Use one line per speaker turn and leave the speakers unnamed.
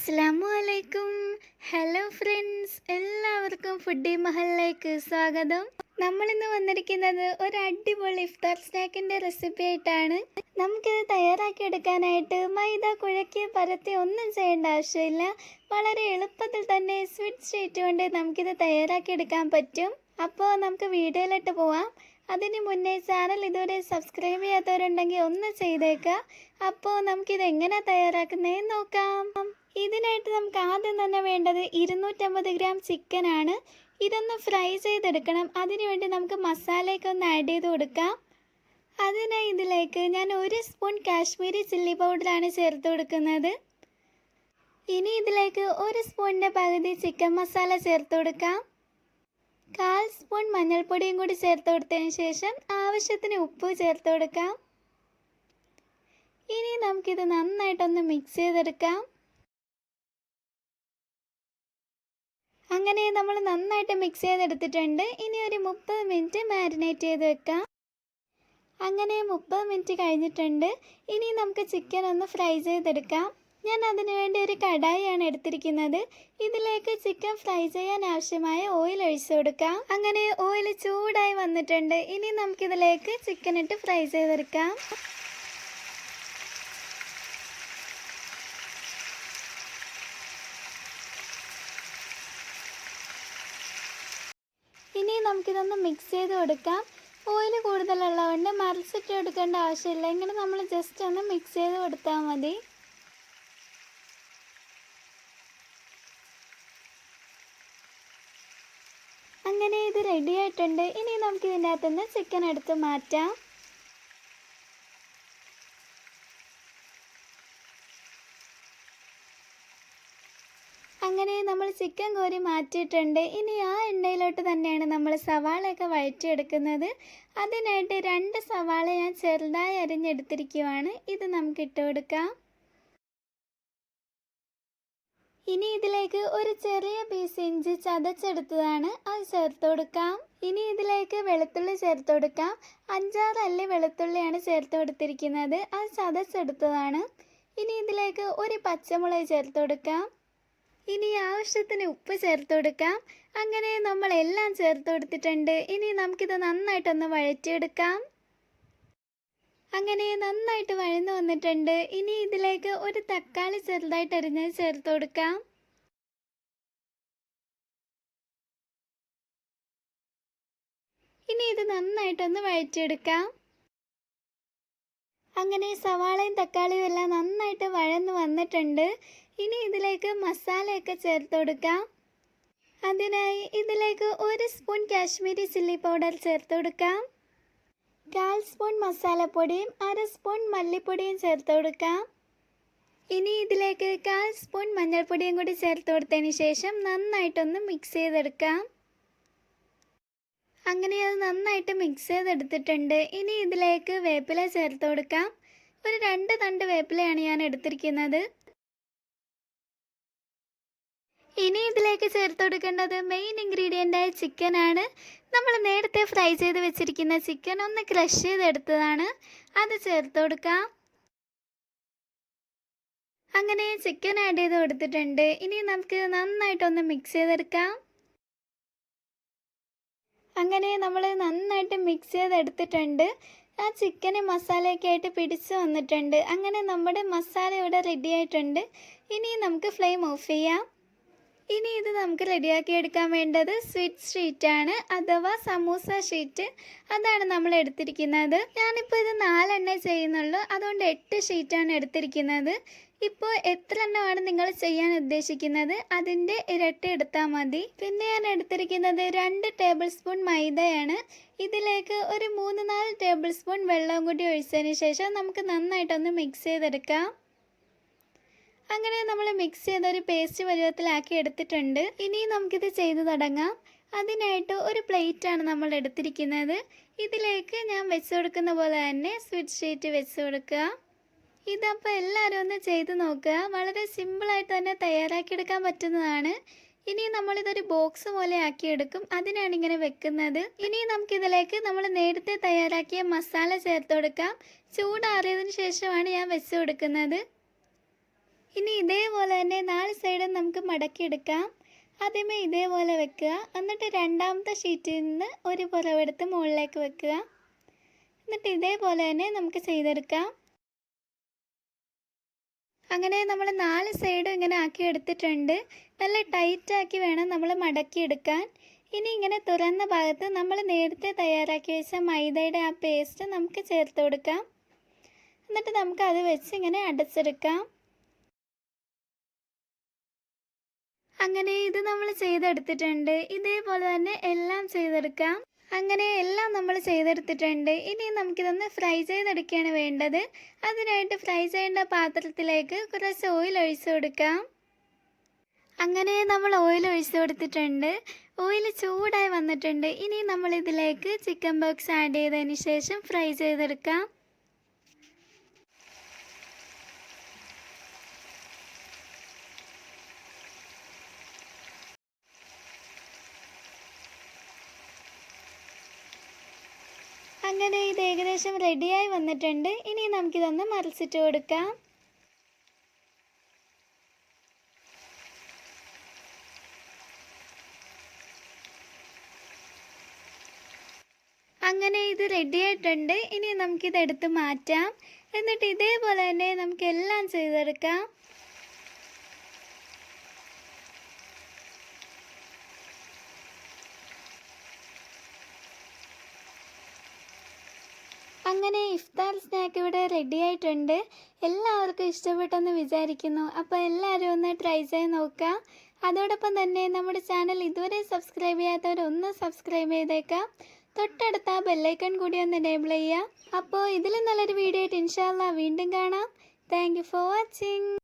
അസ്സലാമു അലൈക്കും. Hello friends, എല്ലാവർക്കും ഫുഡി മഹലിലേക്ക് സ്വാഗതം. നമ്മളിന്ന് വന്നിരിക്കുന്നത് ഒരു അടിപൊളി ഇഫ്താർ സ്നാക്കിൻ്റെ റെസിപ്പി ആയിട്ടാണ്. നമുക്കിത് തയ്യാറാക്കി എടുക്കാനായിട്ട് മൈദ കുഴക്കി പരത്തി ഒന്നും ചെയ്യേണ്ട ആവശ്യമില്ല. വളരെ എളുപ്പത്തിൽ തന്നെ സ്വിറ്റ്സ് ഷീറ്റ് കൊണ്ട് നമുക്കിത് തയ്യാറാക്കി എടുക്കാൻ പറ്റും. അപ്പോൾ നമുക്ക് വീഡിയോയിലോട്ട് പോവാം. അതിന് മുന്നേ ചാനൽ ഇതുവരെ സബ്സ്ക്രൈബ് ചെയ്യാത്തവരുണ്ടെങ്കിൽ ഒന്ന് ചെയ്തേക്കുക. അപ്പോൾ നമുക്കിത് എങ്ങനെ തയ്യാറാക്കുന്നതെന്ന് നോക്കാം. ഇതിനായിട്ട് നമുക്ക് ആദ്യം തന്നെ വേണ്ടത് 250 ഗ്രാം ചിക്കനാണ്. ഇതൊന്ന് ഫ്രൈ ചെയ്തെടുക്കണം. അതിനുവേണ്ടി നമുക്ക് മസാലയൊക്കെ ഒന്ന് ആഡ് ചെയ്ത് കൊടുക്കാം. അതിനായി ഇതിലേക്ക് ഞാൻ 1 സ്പൂൺ കാശ്മീരി ചില്ലി പൗഡറാണ് ചേർത്ത് കൊടുക്കുന്നത്. ഇനി ഇതിലേക്ക് 1 സ്പൂണിൻ്റെ പകുതി ചിക്കൻ മസാല ചേർത്ത് കൊടുക്കാം. 1/4 സ്പൂൺ മഞ്ഞൾപ്പൊടിയും കൂടി ചേർത്ത് കൊടുത്തതിന് ശേഷം ആവശ്യത്തിന് ഉപ്പ് ചേർത്ത് കൊടുക്കാം. ഇനി നമുക്കിത് നന്നായിട്ടൊന്ന് മിക്സ് ചെയ്തെടുക്കാം. അങ്ങനെ നമ്മൾ നന്നായിട്ട് മിക്സ് ചെയ്തെടുത്തിട്ടുണ്ട്. ഇനി ഒരു 30 മിനിറ്റ് മാരിനേറ്റ് ചെയ്ത് വെക്കാം. അങ്ങനെ 30 മിനിറ്റ് കഴിഞ്ഞിട്ടുണ്ട്. ഇനി നമുക്ക് ചിക്കൻ ഒന്ന് ഫ്രൈ ചെയ്തെടുക്കാം. ഞാൻ അതിനു വേണ്ടി ഒരു കടായിയാണ് എടുത്തിരിക്കുന്നത്. ഇതിലേക്ക് ചിക്കൻ ഫ്രൈ ചെയ്യാൻ ആവശ്യമായ ഓയിൽ ഒഴിച്ചു കൊടുക്കാം. അങ്ങനെ ഓയിൽ ചൂടായി വന്നിട്ടുണ്ട്. ഇനി നമുക്കിതിലേക്ക് ചിക്കൻ ഇട്ട് ഫ്രൈ ചെയ്തെടുക്കാം. ഇനി നമുക്കിതൊന്ന് മിക്സ് ചെയ്ത് കൊടുക്കാം. ഓയിൽ കൂടുതലുള്ളതുകൊണ്ട് മറിച്ചിട്ട് കൊടുക്കേണ്ട ആവശ്യമില്ല. ഇങ്ങനെ നമ്മൾ ജസ്റ്റ് ഒന്ന് മിക്സ് ചെയ്ത് കൊടുത്താൽ മതി. അങ്ങനെ ഇത് റെഡി ആയിട്ടുണ്ട്. ഇനി നമുക്ക് ഇതിൻ്റെ അകത്തുനിന്ന് ചിക്കൻ എടുത്ത് മാറ്റാം. അങ്ങനെ നമ്മൾ ചിക്കൻ കോരി മാറ്റിയിട്ടുണ്ട്. ഇനി ആ എണ്ണയിലോട്ട് തന്നെയാണ് നമ്മൾ സവാളയൊക്കെ വഴറ്റിയെടുക്കുന്നത്. അതിനായിട്ട് 2 സവാള ഞാൻ ചെറുതായി അരിഞ്ഞെടുത്തിരിക്കുവാണ്. ഇത് നമുക്ക് ഇട്ട് കൊടുക്കാം. ഇനി ഇതിലേക്ക് ഒരു ചെറിയ പീസ് ഇഞ്ചി ചതച്ചെടുത്തതാണ്, അത് ചേർത്ത് കൊടുക്കാം. ഇനി ഇതിലേക്ക് വെളുത്തുള്ളി ചേർത്ത് കൊടുക്കാം. 5-6 അല്ലി വെളുത്തുള്ളിയാണ് ചേർത്ത് കൊടുത്തിരിക്കുന്നത്, അത് ചതച്ചെടുത്തതാണ്. ഇനി ഇതിലേക്ക് ഒരു പച്ചമുളക് ചേർത്ത് കൊടുക്കാം. ഇനി ആവശ്യത്തിന് ഉപ്പ് ചേർത്ത് കൊടുക്കാം. അങ്ങനെ നമ്മൾ എല്ലാം ചേർത്ത് കൊടുത്തിട്ടുണ്ട്. ഇനി നമുക്കിത് നന്നായിട്ടൊന്ന് വഴറ്റിയെടുക്കാം. അങ്ങനെ നന്നായിട്ട് വഴന്നു വന്നിട്ടുണ്ട്. ഇനി ഇതിലേക്ക് ഒരു തക്കാളി ചെറുതായിട്ട് അരിഞ്ഞ് ചേർത്ത് കൊടുക്കാം. ഇനി ഇത് നന്നായിട്ടൊന്ന് വഴറ്റിയെടുക്കാം. അങ്ങനെ സവാളയും തക്കാളിയും എല്ലാം നന്നായിട്ട് വഴന്നു വന്നിട്ടുണ്ട്. ഇനി ഇതിലേക്ക് മസാലയൊക്കെ ചേർത്ത് കൊടുക്കാം. അതിനായി ഇതിലേക്ക് 1 സ്പൂൺ കാശ്മീരി ചില്ലി പൗഡർ ചേർത്ത് കൊടുക്കാം. 1/4 സ്പൂൺ മസാലപ്പൊടിയും 1/2 സ്പൂൺ മല്ലിപ്പൊടിയും ചേർത്ത് കൊടുക്കാം. ഇനി ഇതിലേക്ക് 1/4 സ്പൂൺ മഞ്ഞൾപ്പൊടിയും കൂടി ചേർത്ത് കൊടുത്തതിന് ശേഷം നന്നായിട്ടൊന്ന് മിക്സ് ചെയ്തെടുക്കാം. അങ്ങനെ അത് നന്നായിട്ട് മിക്സ് ചെയ്തെടുത്തിട്ടുണ്ട്. ഇനി ഇതിലേക്ക് വേപ്പില ചേർത്ത് കൊടുക്കാം. ഒരു 2 തണ്ട് വേപ്പിലയാണ് ഞാൻ എടുത്തിരിക്കുന്നത്. ഇനി ഇതിലേക്ക് ചേർത്ത് കൊടുക്കേണ്ടത് മെയിൻ ഇൻഗ്രീഡിയൻ്റായ ചിക്കനാണ്. നമ്മൾ നേരത്തെ ഫ്രൈ ചെയ്ത് വെച്ചിരിക്കുന്ന ചിക്കൻ ഒന്ന് ക്രഷ് ചെയ്തെടുത്തതാണ്, അത് ചേർത്ത് കൊടുക്കാം. അങ്ങനെ ചിക്കൻ ആഡ് ചെയ്ത് കൊടുത്തിട്ടുണ്ട്. ഇനി നമുക്ക് നന്നായിട്ടൊന്ന് മിക്സ് ചെയ്തെടുക്കാം. അങ്ങനെ നമ്മൾ നന്നായിട്ട് മിക്സ് ചെയ്തെടുത്തിട്ടുണ്ട്. ആ ചിക്കന് മസാലയൊക്കെ ആയിട്ട് പിടിച്ച് വന്നിട്ടുണ്ട്. അങ്ങനെ നമ്മുടെ മസാല ഇവിടെ റെഡി ആയിട്ടുണ്ട്. ഇനി നമുക്ക് ഫ്ലെയിം ഓഫ് ചെയ്യാം. ഇനി ഇത് നമുക്ക് റെഡിയാക്കി എടുക്കാൻ വേണ്ടത് സ്വിറ്റ്സ് ഷീറ്റാണ്, അഥവാ സമൂസ ഷീറ്റ്. അതാണ് നമ്മൾ എടുത്തിരിക്കുന്നത്. ഞാനിപ്പോൾ ഇത് 4 എണ്ണ ചെയ്യുന്നുള്ളൂ, അതുകൊണ്ട് 8 ഷീറ്റാണ് എടുത്തിരിക്കുന്നത്. ഇപ്പോൾ എത്ര എണ്ണമാണ് നിങ്ങൾ ചെയ്യാൻ ഉദ്ദേശിക്കുന്നത് അതിൻ്റെ ഇരട്ടി എടുത്താൽ മതി. പിന്നെ ഞാൻ എടുത്തിരിക്കുന്നത് 2 ടേബിൾ സ്പൂൺ മൈദയാണ്. ഇതിലേക്ക് ഒരു 3-4 ടേബിൾ സ്പൂൺ വെള്ളവും കൂടി ഒഴിച്ചതിന് ശേഷം നമുക്ക് നന്നായിട്ടൊന്ന് മിക്സ് ചെയ്തെടുക്കാം. അങ്ങനെ നമ്മൾ മിക്സ് ചെയ്തൊരു പേസ്റ്റ് പരുവത്തിലാക്കി എടുത്തിട്ടുണ്ട്. ഇനി നമുക്കിത് ചെയ്ത് തുടങ്ങാം. അതിനായിട്ട് ഒരു പ്ലേറ്റാണ് നമ്മൾ എടുത്തിരിക്കുന്നത്. ഇതിലേക്ക് ഞാൻ വെച്ച് കൊടുക്കുന്ന പോലെ തന്നെ സ്വിറ്റ്സ് ഷീറ്റ് വെച്ച് കൊടുക്കുക. ഇതപ്പോൾ എല്ലാവരും ഒന്ന് ചെയ്ത് നോക്കുക. വളരെ സിമ്പിളായിട്ട് തന്നെ തയ്യാറാക്കിയെടുക്കാൻ പറ്റുന്നതാണ്. ഇനി നമ്മളിതൊരു ബോക്സ് പോലെ ആക്കിയെടുക്കും, അതിനാണ് ഇങ്ങനെ വെക്കുന്നത്. ഇനി നമുക്കിതിലേക്ക് നമ്മൾ നേരത്തെ തയ്യാറാക്കിയ മസാല ചേർത്ത് കൊടുക്കാം. ചൂടാറിയതിന് ശേഷമാണ് ഞാൻ വെച്ച് കൊടുക്കുന്നത്. ഇനി ഇതേപോലെ തന്നെ 4 മടക്കിയെടുക്കാം. ആദ്യമേ ഇതേപോലെ വെക്കുക. എന്നിട്ട് രണ്ടാമത്തെ ഷീറ്റിൽ നിന്ന് ഒരു പുറവെടുത്ത് മുകളിലേക്ക് വെക്കുക. എന്നിട്ട് ഇതേപോലെ തന്നെ നമുക്ക് ചെയ്തെടുക്കാം. അങ്ങനെ നമ്മൾ 4 സൈഡും ഇങ്ങനെ ആക്കി എടുത്തിട്ടുണ്ട്. നല്ല ടൈറ്റാക്കി വേണം നമ്മൾ മടക്കിയെടുക്കാൻ. ഇനി ഇങ്ങനെ തുറന്ന ഭാഗത്ത് നമ്മൾ നേരത്തെ തയ്യാറാക്കി വെച്ച മൈദയുടെ ആ പേസ്റ്റ് നമുക്ക് ചേർത്ത് കൊടുക്കാം. എന്നിട്ട് നമുക്ക് അത് വെച്ച് ഇങ്ങനെ അടച്ചെടുക്കാം. അങ്ങനെ ഇത് നമ്മൾ ചെയ്തെടുത്തിട്ടുണ്ട്. ഇതേപോലെ തന്നെ എല്ലാം ചെയ്തെടുക്കാം. അങ്ങനെ എല്ലാം നമ്മൾ ചെയ്തെടുത്തിട്ടുണ്ട്. ഇനി നമുക്കിതൊന്ന് ഫ്രൈ ചെയ്തെടുക്കുകയാണ് വേണ്ടത്. അതിനായിട്ട് ഫ്രൈ ചെയ്യേണ്ട പാത്രത്തിലേക്ക് കുറച്ച് ഓയിൽ ഒഴിച്ചു കൊടുക്കാം. അങ്ങനെ നമ്മൾ ഓയിൽ ഒഴിച്ചു കൊടുത്തിട്ടുണ്ട്. ഓയിൽ ചൂടായി വന്നിട്ടുണ്ട്. ഇനി നമ്മൾ ഇതിലേക്ക് ചിക്കൻ ബോക്സ് ആഡ് ചെയ്തതിന് ശേഷം ഫ്രൈ ചെയ്തെടുക്കാം. അങ്ങനെ ഇത് ഏകദേശം റെഡിയായി വന്നിട്ടുണ്ട്. ഇനി നമുക്കിതൊന്ന് മറിച്ചിട്ട് കൊടുക്കാം. അങ്ങനെ ഇത് റെഡിയായിട്ടുണ്ട്. ഇനി നമുക്കിത് എടുത്ത് മാറ്റാം. എന്നിട്ട് ഇതേപോലെ തന്നെ നമുക്ക് എല്ലാം ചെയ്തെടുക്കാം. അങ്ങനെ ഇഫ്താർ സ്നാക്ക് ഇവിടെ റെഡി ആയിട്ടുണ്ട്. എല്ലാവർക്കും ഇഷ്ടപ്പെട്ടെന്ന് വിചാരിക്കുന്നു. അപ്പോൾ എല്ലാവരും ഒന്ന് ട്രൈ ചെയ്ത് നോക്കുക. അതോടൊപ്പം തന്നെ നമ്മുടെ ചാനൽ ഇതുവരെ സബ്സ്ക്രൈബ് ചെയ്യാത്തവരൊന്ന് സബ്സ്ക്രൈബ് ചെയ്തേക്കാം. തൊട്ടടുത്ത ബെല്ലൈക്കൺ കൂടി ഒന്ന് എനേബിൾ ചെയ്യുക. അപ്പോൾ ഇതിലും നല്ലൊരു വീഡിയോ ആയിട്ട് ഇൻഷാ അല്ലാഹ് വീണ്ടും കാണാം. Thank you for watching.